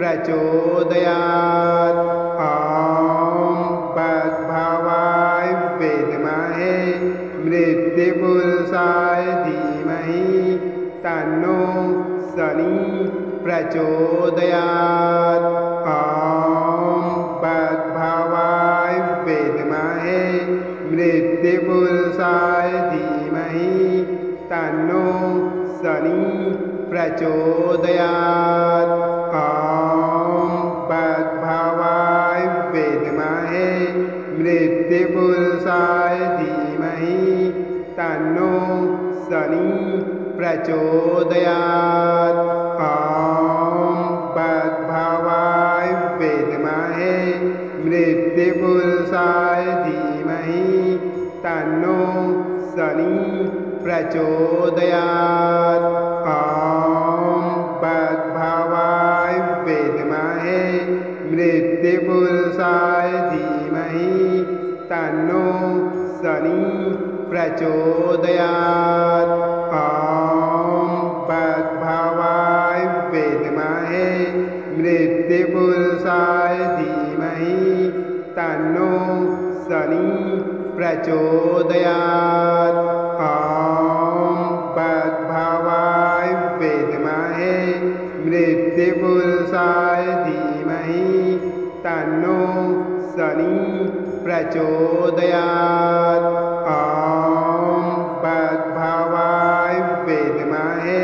प्रचोदयात्। ॐ तद्भवाय विद्महे मृत्युपुरुषाय धीमहि तन्नो शनि प्रचोदयात्। ॐ तद्भवाय विद्महे मृत्युपुरुषाय धीमहि तन्नो शनि प्रचोदयात्। ॐ तद्भवाय विद्महे मृत्युपुरुषाय धीमहि तन्नो शनि प्रचोदयात्। ॐ तद्भवाय विद्महे मृत्युपुरुषाय धीमहि तन्नो शनि प्रचोदयात्। ॐ तद्भवाय विद्महे मृत्युपुरुषाय धीमहि तन्नो शनि प्रचोदयात्। ॐ तद्भवाय विद्महे मृत्युपुरुषाय धीमहि तन्नो शनि प्रचोदयात्। ॐ तद्भवाय विद्महे मृत्युपुरुषाय धीमहि तन्नो शनि प्रचोदयात्। ॐ तद्भवाय विद्महे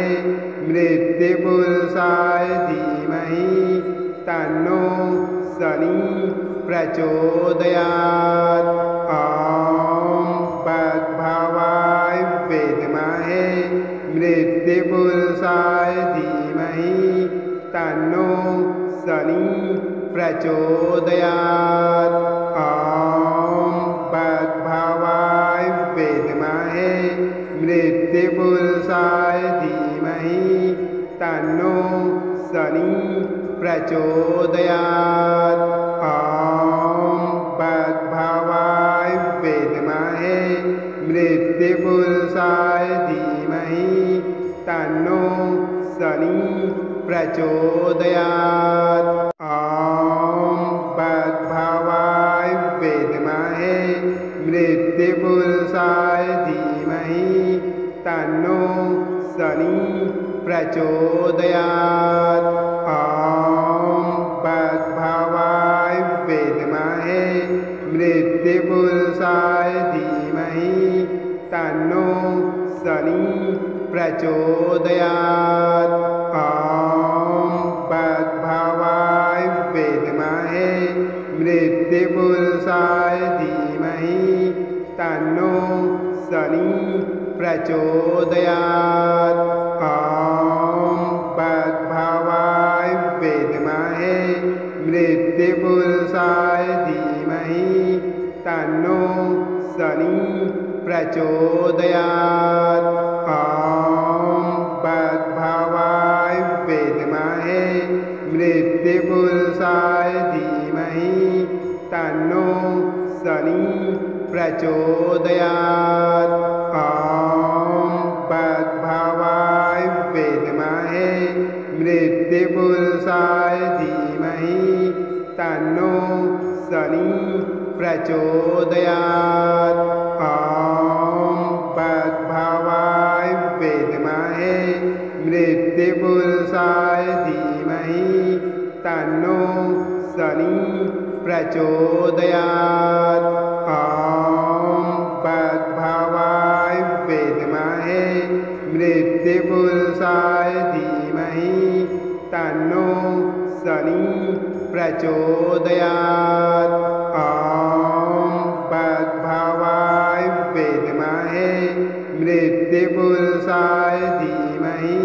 मृत्युपुरुषाय धीमहि तन्नो शनि प्रचोदयात्। ॐ तद्भवाय विद्महे मृत्युपुरुषाय धीमहि तन्नो शनि प्रचोदयात्। ॐ तद्भवाय विद्महे मृत्युपुरुषाय धीमहि तन्नो शनि प्रचोदयात्। ॐ तद्भवाय विद्महे मृत्युपुरुषाय धीमहि तन्नो शनि प्रचोदयात्। ॐ तद्भवाय विद्महे मृत्युपुरुषाय धीमहि तन्नो शनि प्रचोदयात्। ॐ तद्भवाय विद्महे मृत्युपुरुषाय धीमहि तन्नो शनि प्रचोदयात्। ॐ तद्भवाय विद्महे मृत्युपुरुषाय धीमहि तन्नो शनि प्रचोदयात्। ॐ तद्भवाय विद्महे मृत्युपुरुषाय धीमहि तन्नो शनि प्रचोदयात्। ॐ तद्भवाय विद्महे मृत्युपुरुषाय धीमहि तन्नो शनि प्रचोदयात्। ॐ तद्भवाय विद्महे मृत्युपुरुषाय धीमहि तन्नो शनि प्रचोदयात्। ॐ तद्भवाय विद्महे मृत्युपुरुषाय धीमहि तन्नो शनि प्रचोदयात्। ॐ तद्भवाय विद्महे मृत्युपुरुषाय धीमहि तन्नो शनि प्रचोदयात्। ॐ तद्भवाय विद्महे मृत्युपुरुषाय धीमहि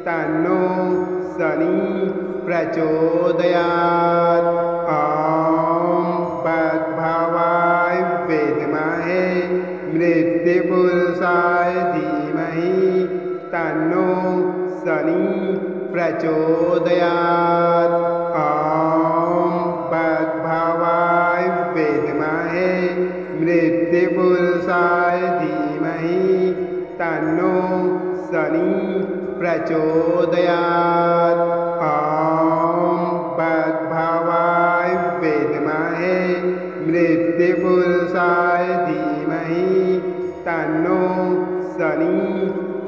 तन्नो शनि प्रचोदयात्। ॐ तद्भवाय विद्महे मृत्युपुरुषाय धीमहि तन्नो शनि प्रचोदयात्। ॐ तद्भवाय विद्महे मृत्युपुरुषाय धीमहि तन्नो शनि प्रचोदयात्। ॐ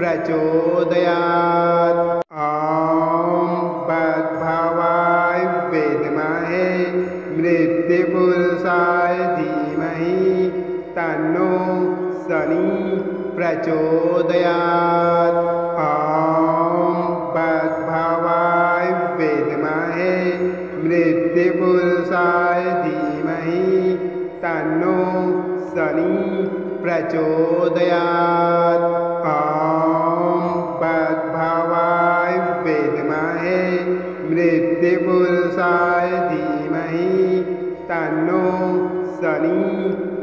प्रचोदयात्। ॐ भद्भवाय विद्महे मृत्युपुरुषाय धीमहि तन्नो शनि प्रचोदयात्। ॐ भद्भवाय विद्महे मृत्युपुरुषाय धीमहि तन्नो शनि प्रचोदयात्। ॐ भद्भवाय विद्महे मृत्युपुरुषाय धीमहि तन्नो शनि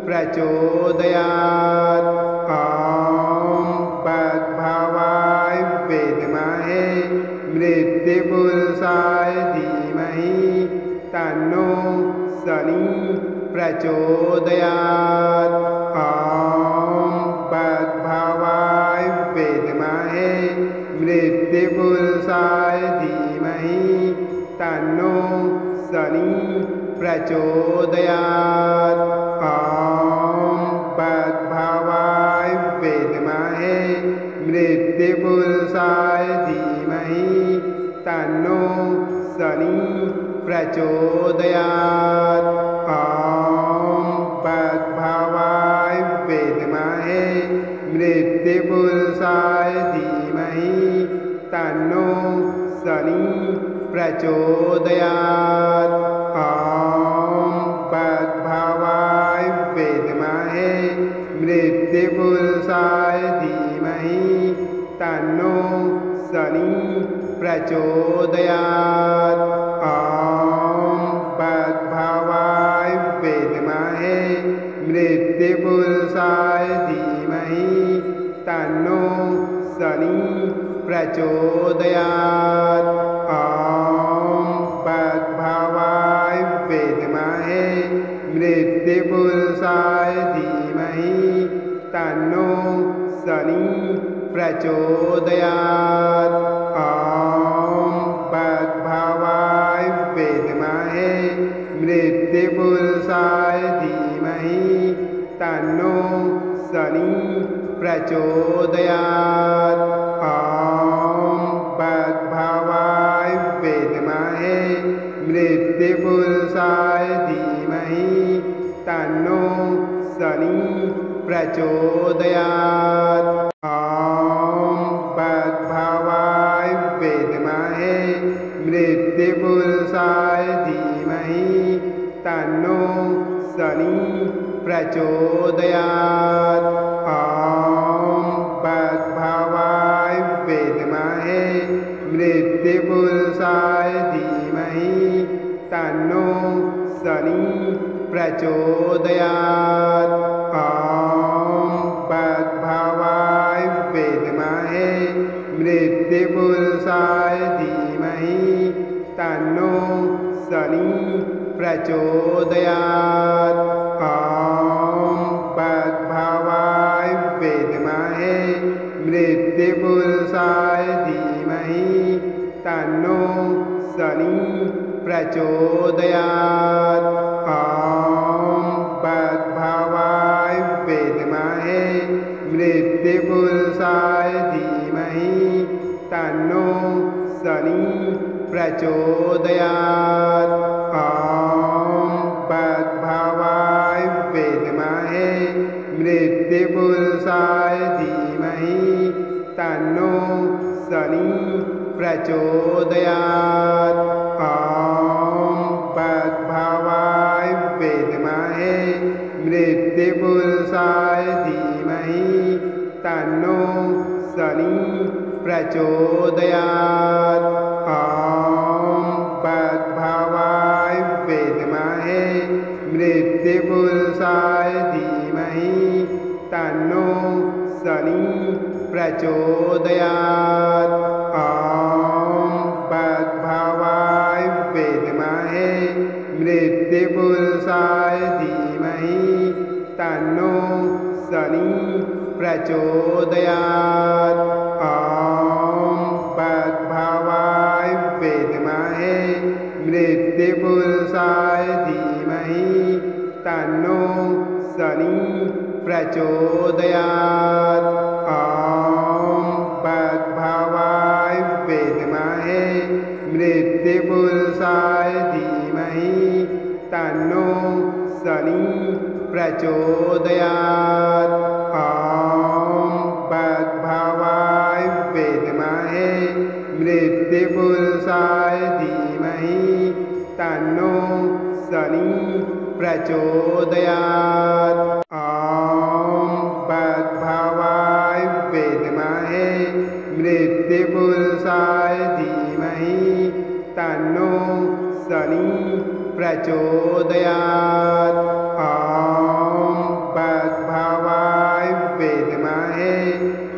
प्रचोदयात्। ॐ भद्भवाय विद्महे मृत्युपुरुषाय धीमहि तन्नो शनि प्रचोदयात्। ॐ भद्भवाय विद्महे मृत्युपुरुषाय धीमहि तन्नो शनि प्रचोदयात्। ॐ भद्भवाय विद्महे मृत्युपुरुषाय धीमहि तन्नो शनि प्रचोदयात्। ॐ भद्भवाय विद्महे मृत्युपुरुषाय धीमहि तन्नो शनि प्रचोदयात्। ॐ भद्भवाय विद्महे मृत्युपुरुषाय धीमहि तन्नो शनि प्रचोदयात्। ॐ भद्भवाय विद्महे मृत्युपुरुषाय धीमहि तन्नो शनि प्रचोदयात्। ॐ भद्भवाय विद्महे मृत्युपुरुषाय धीमहि तन्नो शनि प्रचोदयात्। ॐ भद्भवाय विद्महे मृत्युपुरुषाय धीमहि तन्नो शनि प्रचोदयात्। ॐ भद्भवाय विद्महे मृत्युपुरुषाय धीमहि तन्नो शनि प्रचोदयात्। ॐ भद्भवाय विद्महे मृत्युपुरुषाय धीमहि तन्नो शनि प्रचोदयात्। ॐ भद्भवाय विद्महे मृत्युपुरुषाय धीमहि तन्नो शनि प्रचोदयात्। ॐ भद्भवाय विद्महे मृत्युपुरुषाय धीमहि तन्नो शनि प्रचोदयात्। ॐ भद्भवाय विद्महे मृत्युपुरुषाय धीमहि तन्नो शनि प्रचोदयात्। ॐ भद्भवाय विद्महे मृत्युपुरुषाय धीमहि तन्नो शनि प्रचोदयात्। ॐ भद्भवाय विद्महे मृत्युपुरुषाय धीमहि तन्नो शनि प्रचोदयात्। ॐ भद्भवाय विद्महे मृत्युपुरुषाय धीमहि तन्नो शनि प्रचोदयात्। ॐ भद्भवाय विद्महे मृत्युपुरुषाय धीमहि तन्नो शनि प्रचोदयात्। ॐ भद्भवाय विद्महे मृत्युपुरुषाय धीमहि तन्नो शनि प्रचोदयात्। ॐ भद्भवाय विद्महे मृत्युपुरुषाय धीमहि तन्नो शनि प्रचोदयात्। ॐ मृत्तिपुरुषाय धीमहि तन्नो शनि प्रचोदयात्। ॐ भद्भवाय विद्महे मृत्तिपुरुषाय धीमहि तन्नो शनि प्रचोदयात्। ॐ भद्भवाय विद्महे मृत्तिपुरुषाय धीमहि तन्नो शनि प्रचोदयात्। ॐ भद्भवाय विद्महे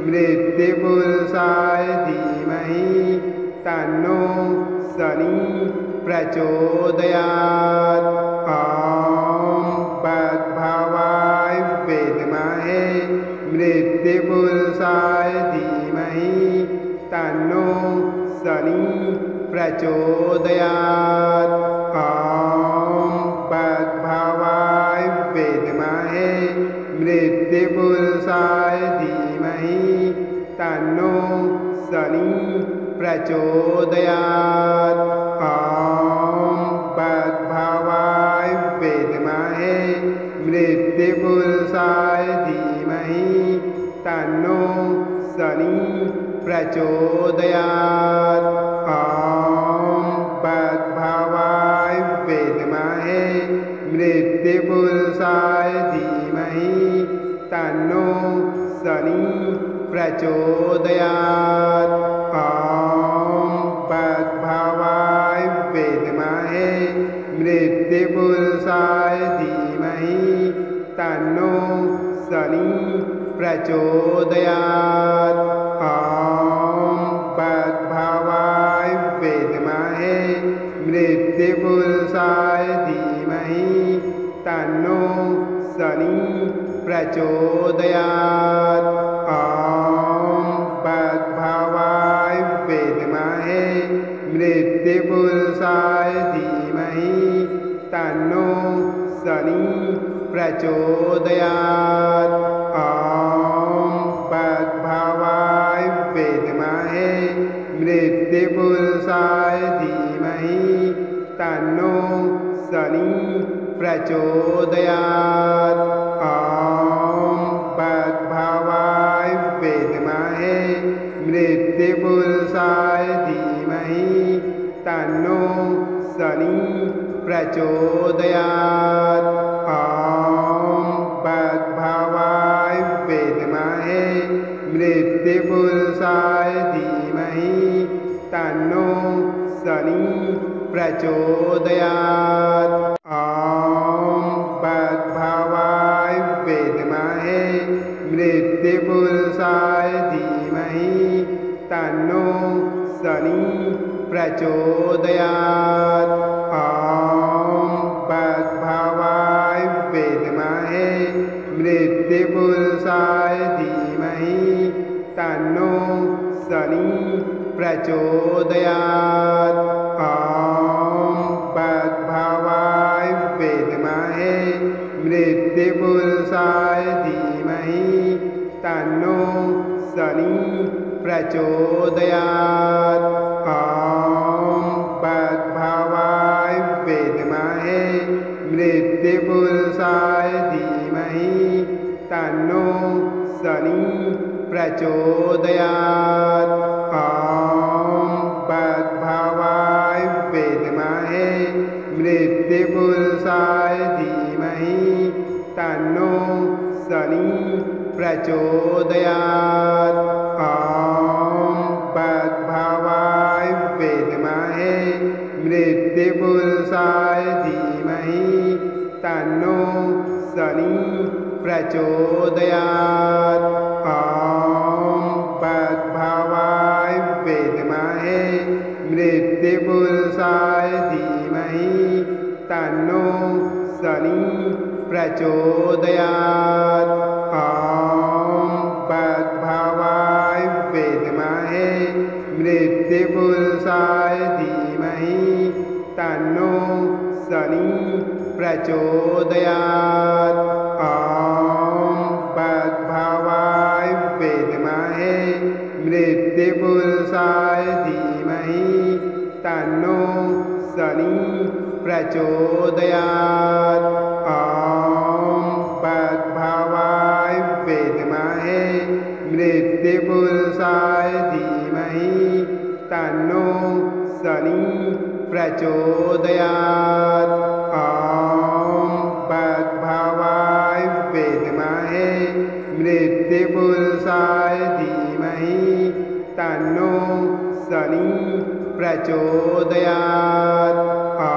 मृत्तिपुरुषाय धीमहि तन्नो शनि प्रचोदयात्। ॐ भद्भवाय विद्महे मृत्तिपुरुषाय धीमहि तन्नो शनि प्रचोदयात्। ॐ भद्भवाय विद्महे मृत्तिपुरुषाय धीमहि तन्नो शनि प्रचोदयात्। ॐ भद्भवाय विद्महे मृत्तिपुरुषाय धीमहि तन्नो शनि प्रचोदयात्। ॐ भद्भवाय विद्महे मृत्तिपुरुषाय धीमहि तन्नो शनि प्रचोदयात्। ॐ भद्भवाय विद्महे मृत्तिपुरुषाय धीमहि तन्नो शनि प्रचोदयात्। ॐ भद्भवाय विद्महे मृत्तिपुरुषाय धीमहि तन्नो शनि प्रचोदयात्। ॐ भद्भवाय विद्महे मृत्तिपुरुषाय धीमहि तन्नो शनि प्रचोदयात्। ॐ भद्भवाय विद्महे मृत्तिपुरुषाय धीमहि तन्नो शनि प्रचोदयात्। ॐ भद्भवाय विद्महे मृत्तिपुरुषाय धीमहि तन्नो शनि प्रचोदयात्। ॐ भद्भवाय विद्महे मृत्तिपुरुषाय धीमहि तन्नो शनि प्रचोदयात्। ॐ भद्भवाय विद्महे मृत्तिपुरुषाय धीमहि तन्नो शनि प्रचोदयात्। ॐ भद्भवाय विद्महे मृत्तिपुरुषाय धीमहि तन्नो शनि प्रचोदयात्। ॐ भद्भवाय विद्महे मृत्तिपुरुषाय धीमहि तन्नो शनि प्रचोदयात्। ॐ भद्भवाय विद्महे मृत्तिपुरुषाय धीमहि तन्नो शनि प्रचोदयात्। ॐ भद्भवाय विद्महे मृत्तिपुरुषाय धीमहि तन्नो शनि प्रचोदयात्। ॐ भद्भवाय विद्महे मृत्तिपुरुषाय धीमहि तन्नो शनि प्रचोदयात्। ॐ भद्भवाय विद्महे मृत्तिपुरुषाय धीमहि तन्नो शनि प्रचोदयात्। ॐ भद्भवाय विद्महे मृत्तिपुरुषाय धीमहि तन्नो शनि प्रचोदयात्। ॐ भद्भवाय विद्महे मृत्तिपुरुषाय धीमहि तन्नो प्रचोदयात्। ॐ भद्भवाय विद्महे मृत्युपुरुषाय धीमहि तन्नो शनि प्रचोदयात्। ॐ भद्भवाय विद्महे मृत्युपुरुषाय धीमहि तन्नो शनि प्रचोदयात्। ॐ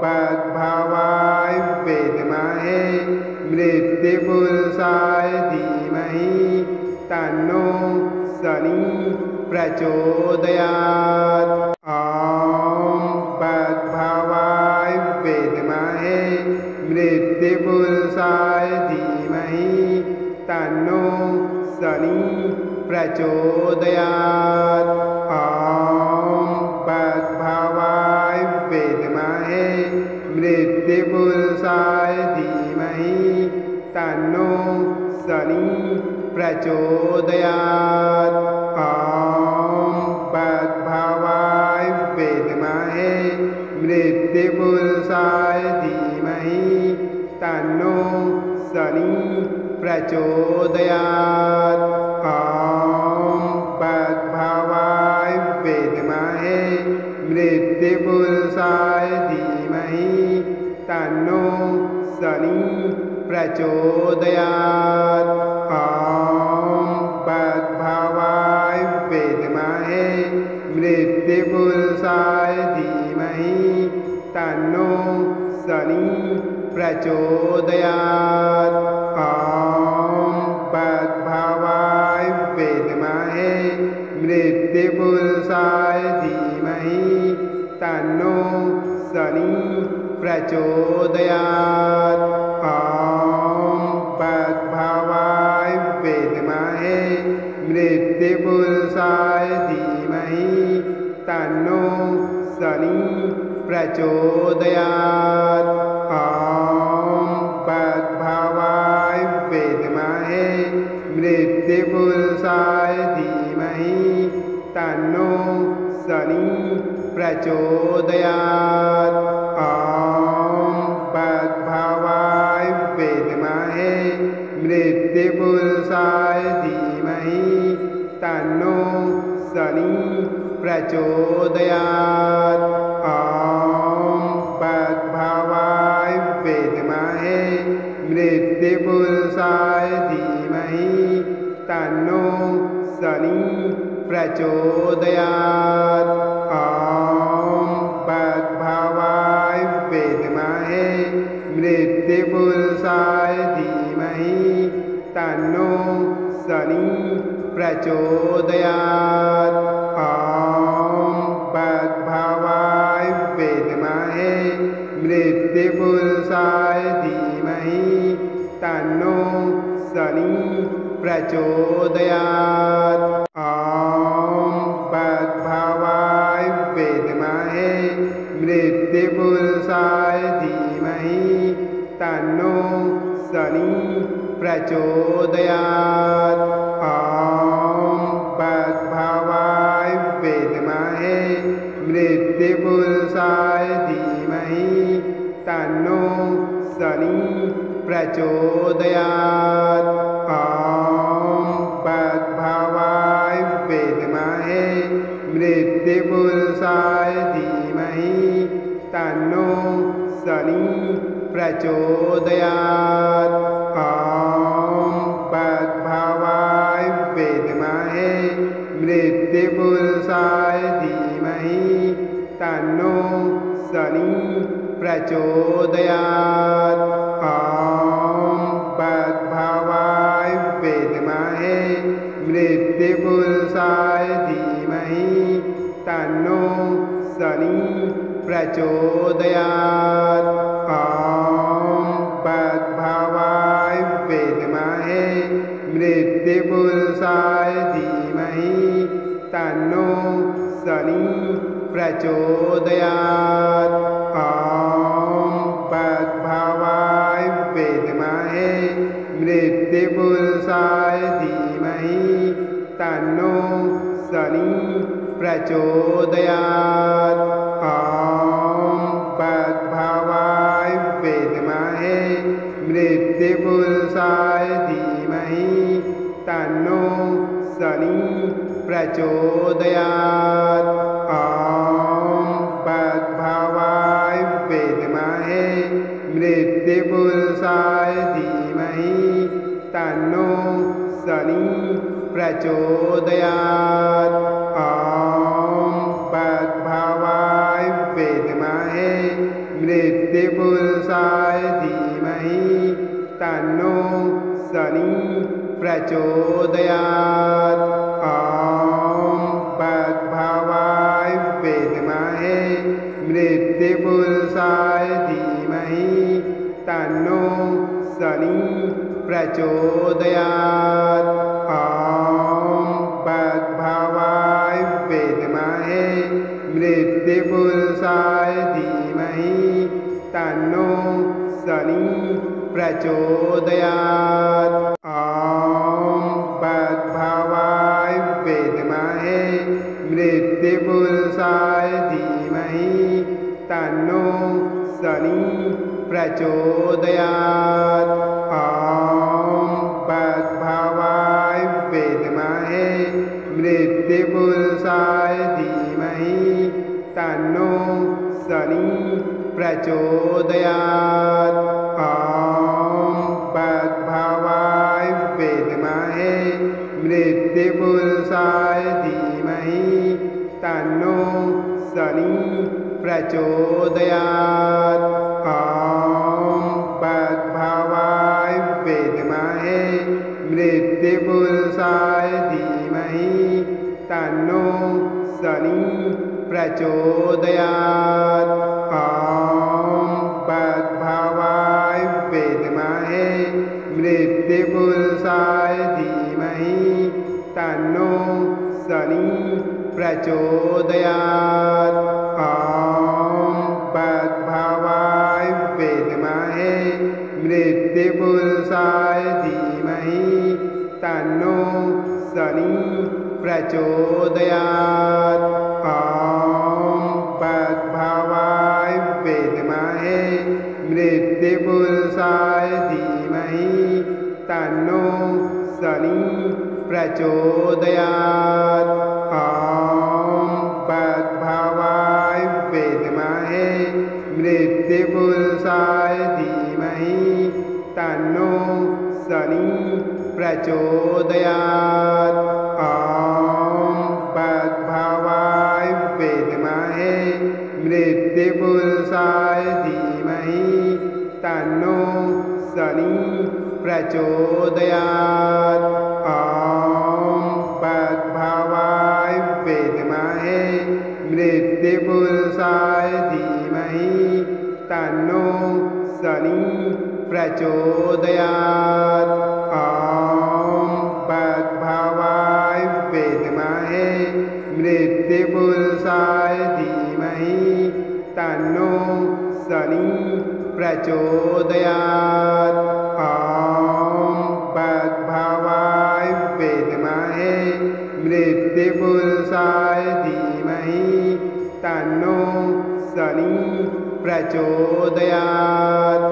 भद्भवाय विद्महे मृत्युपुरुषाय धीमहि तन्नो शनि प्रचोदयात्। ॐ भद्भवाय विद्महे मृत्युपुरुषाय धीमहि तन्नो शनि प्रचोदयात्। ॐ भद्भवाय विद्महे मृत्युपुरुषाय धीमहि तन्नो शनि प्रचोदयात्। ॐ भद्भवाय विद्महे मृत्युपुरुषाय धीमहि तन्नो शनि प्रचोदयात्। ॐ भद्भवाय विद्महे मृत्युपुरुषाय धीमहि तन्नो शनि प्रचोदयात्। ॐ भद्भवाय विद्महे मृत्युपुरुषाय धीमहि तन्नो शनि प्रचोदयात्। ॐ भद्भवाय विद्महे मृत्युपुरुषाय धीमहि तन्नो शनि प्रचोदयात्। ॐ भद्भवाय विद्महे मृत्युपुरुषाय धीमहि तन्नो शनि प्रचोदयात्। ॐ भद्भवाय विद्महे मृत्युपुरुषाय धीमहि तन्नो शनि प्रचोदयात्। ॐ भद्भवाय विद्महे मृत्युपुरुषाय धीमहि तन्नो शनि प्रचोदयात्। ॐ भद्भवाय विद्महे मृत्युपुरुषाय धीमहि तन्नो शनि प्रचोदयात्। ॐ भद्भवाय विद्महे मृत्युपुरुषाय धीमहि तन्नो शनि प्रचोदयात्। ॐ भद्भवाय विद्महे मृत्युपुरुषाय धीमहि तन्नो शनि प्रचोदयात्। ॐ भद्भवाय विद्महे मृत्युपुरुषाय धीमहि तन्नो शनि प्रचोदयात्। ॐ भद्भवाय विद्महे मृत्युपुरुषाय धीमहि तन्नो शनि प्रचोदयात्। ॐ भद्भवाय विद्महे मृत्युपुरुषाय धीमहि तन्नो शनि प्रचोदयात्। ॐ भद्भवाय विद्महे मृत्युपुरुषाय धीमहि तन्नो शनि प्रचोदयात्। ॐ भद्भवाय विद्महे मृत्युपुरुषाय धीमहि तन्नो शनि प्रचोदयात्। ॐ भद्भवाय विद्महे मृत्युपुरुषाय धीमहि तन्नो शनि प्रचोदयात्। ॐ भद्भवाय विद्महे मृत्युपुरुषाय धीमहि तन्नो शनि प्रचोदयात्। ॐ प्रचोदयात्। ॐ भद्भवाय विद्महे मृत्युपुरुषाय धीमहि तन्नो शनि प्रचोदयात्। ॐ भद्भवाय विद्महे मृत्युपुरुषाय धीमहि तन्नो शनि प्रचोदयात्। ॐ भद्भवाय विद्महे मृत्युपुरुषाय धीमहि तन्नो शनि प्रचोदयात्। ॐ भद्भवाय विद्महे मृत्युपुरुषाय धीमहि तन्नो शनि प्रचोदयात्। ॐ भद्भवाय विद्महे मृत्युपुरुषाय धीमहि तन्नो शनि प्रचोदयात्। ॐ भद्भवाय विद्महे मृत्युपुरुषाय धीमहि तन्नो शनि प्रचोदयात्। ॐ भद्भवाय विद्महे मृत्युपुरुषाय धीमहि तन्नो शनि प्रचोदयात्। ॐ भद्भवाय विद्महे मृत्युपुरुषाय धीमहि तन्नो शनि प्रचोदयात्। ॐ भद्भवाय विद्महे मृत्युपुरुषाय धीमहि तन्नो शनि प्रचोदयात्। ॐ भद्भवाय विद्महे मृत्युपुरुषाय धीमहि तन्नो शनि प्रचोदयात्। ॐ भद्भवाय विद्महे मृत्युपुरुषाय धीमहि तन्नो शनि प्रचोदयात्। ॐ भद्भवाय विद्महे मृत्युपुरुषाय धीमहि तन्नो शनि प्रचोदयात्। ॐ भद्भवाय विद्महे मृत्युपुरुषाय धीमहि तन्नो शनि प्रचोदयात्। ॐ भद्भवाय विद्महे मृत्युपुरुषाय धीमहि तन्नो शनि प्रचोदयात्। ॐ भद्भवाय विद्महे मृत्युपुरुषाय धीमहि तन्नो शनि प्रचोदयात्। ॐ भद्भवाय विद्महे मृत्युपुरुषाय धीमहि तन्नो शनि प्रचोदयात्।